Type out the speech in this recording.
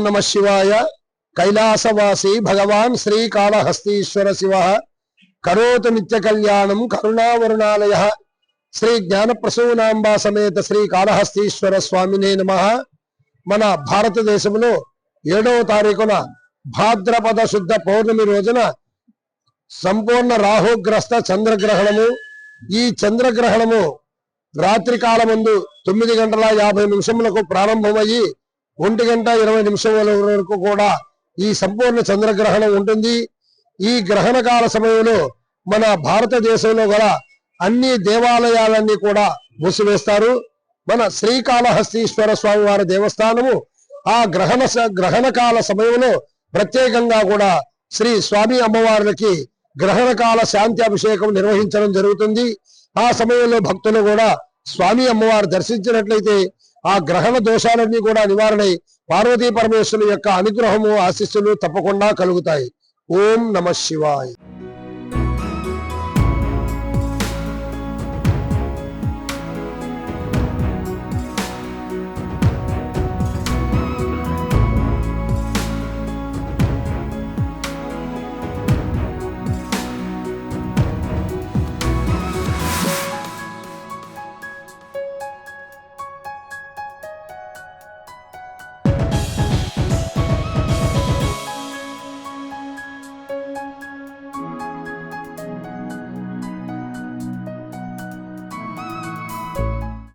నమ శివాయ. కైలాసవాసి భగవాన్ శ్రీకాళహస్తీశ్వర శివ కరోతు నిత్య కళ్యాణం కరుణావరుణాలయ. శ్రీ జ్ఞానప్రసూనాంబా సమేత శ్రీకాళహస్తీశ్వర స్వామినే నమః. మన భారతదేశంలో 7వ తారీఖున భాద్రపద శుద్ధ పౌర్ణమి రోజున సంపూర్ణ రాహుగ్రస్త చంద్రగ్రహణము. ఈ చంద్రగ్రహణము రాత్రి కాలమందు 9:50 ప్రారంభమయ్యి 1:20 వరకు కూడా ఈ సంపూర్ణ చంద్రగ్రహణం ఉంటుంది. ఈ గ్రహణ కాల సమయంలో మన భారతదేశంలో గల అన్ని దేవాలయాలన్నీ కూడా మూసివేస్తారు. మన శ్రీకాళహస్తీశ్వర స్వామి వారి దేవస్థానము ఆ గ్రహణ కాల సమయంలో ప్రత్యేకంగా కూడా శ్రీ స్వామి అమ్మవార్లకి గ్రహణ కాల శాంతి అభిషేకం నిర్వహించడం జరుగుతుంది. ఆ సమయంలో భక్తులు కూడా స్వామి అమ్మవారు దర్శించినట్లయితే ఆ గ్రహణ దోషాలన్నీ కూడా నివారణై పార్వతీ పరమేశ్వరుల యొక్క అనుగ్రహము ఆశీస్సులు తప్పకుండా కలుగుతాయి. ఓం నమః శివాయ.